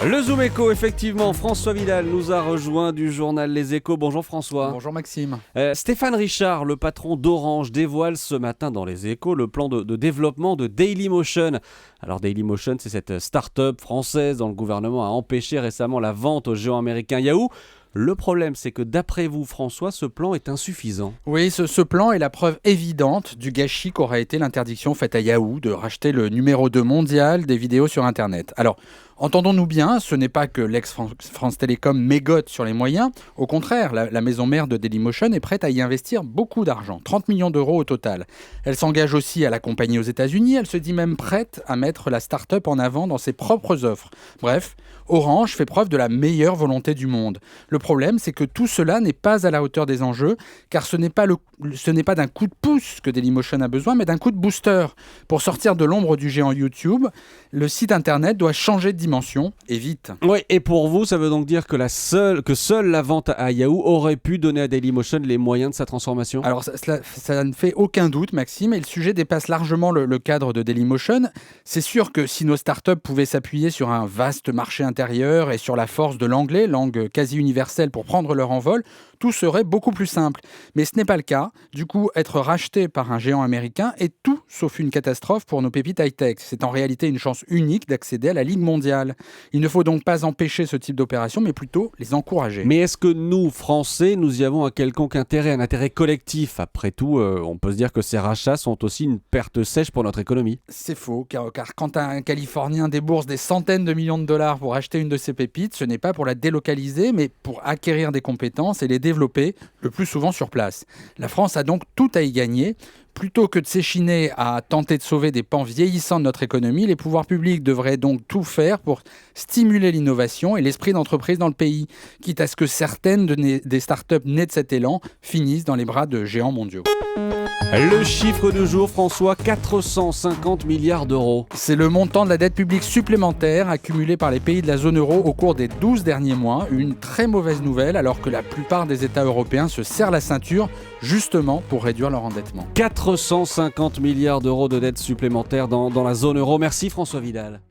Le Zoom Éco, effectivement, François Vidal nous a rejoint du journal Les Échos. Bonjour François. Bonjour Maxime. Stéphane Richard, le patron d'Orange, dévoile ce matin dans Les Échos le plan de développement de Dailymotion. Alors Dailymotion, c'est cette start-up française dont le gouvernement a empêché récemment la vente au géant américain Yahoo. Le problème, c'est que d'après vous, François, ce plan est insuffisant. Oui, ce plan est la preuve évidente du gâchis qu'aurait été l'interdiction faite à Yahoo de racheter le numéro 2 mondial des vidéos sur Internet. Alors, entendons-nous bien, ce n'est pas que l'ex-France Télécom mégote sur les moyens. Au contraire, la maison mère de Dailymotion est prête à y investir beaucoup d'argent, 30 millions d'euros au total. Elle s'engage aussi à l'accompagner aux États-Unis, elle se dit même prête à mettre la start-up en avant dans ses propres offres. Bref, Orange fait preuve de la meilleure volonté du monde. Le problème, c'est que tout cela n'est pas à la hauteur des enjeux, car ce n'est pas d'un coup de pouce que Dailymotion a besoin, mais d'un coup de booster. Pour sortir de l'ombre du géant YouTube, le site internet doit changer de dimension, et vite. Oui, et pour vous, ça veut donc dire que seule la vente à Yahoo aurait pu donner à Dailymotion les moyens de sa transformation ? Alors ça ne fait aucun doute, Maxime, et le sujet dépasse largement le cadre de Dailymotion. C'est sûr que si nos startups pouvaient s'appuyer sur un vaste marché intérieur et sur la force de l'anglais, langue quasi universelle pour prendre leur envol, tout serait beaucoup plus simple. Mais ce n'est pas le cas. Du coup, être racheté par un géant américain est tout sauf une catastrophe pour nos pépites high-tech. C'est en réalité une chance unique d'accéder à la Ligue mondiale. Il ne faut donc pas empêcher ce type d'opération, mais plutôt les encourager. Mais est-ce que nous, Français, nous y avons un quelconque intérêt, un intérêt collectif ? Après tout, on peut se dire que ces rachats sont aussi une perte sèche pour notre économie. C'est faux, car quand un Californien débourse des centaines de millions de dollars pour acheter une de ses pépites, ce n'est pas pour la délocaliser, mais pour acquérir des compétences et les développer, le plus souvent sur place. La France a donc tout à y gagner. Plutôt que de s'échiner à tenter de sauver des pans vieillissants de notre économie, les pouvoirs publics devraient donc tout faire pour stimuler l'innovation et l'esprit d'entreprise dans le pays, quitte à ce que certaines des startups nées de cet élan finissent dans les bras de géants mondiaux. Le chiffre du jour, François, 450 milliards d'euros. C'est le montant de la dette publique supplémentaire accumulée par les pays de la zone euro au cours des 12 derniers mois. Une très mauvaise nouvelle alors que la plupart des États européens se serrent la ceinture justement pour réduire leur endettement. 450 milliards d'euros de dette supplémentaire dans la zone euro. Merci François Vidal.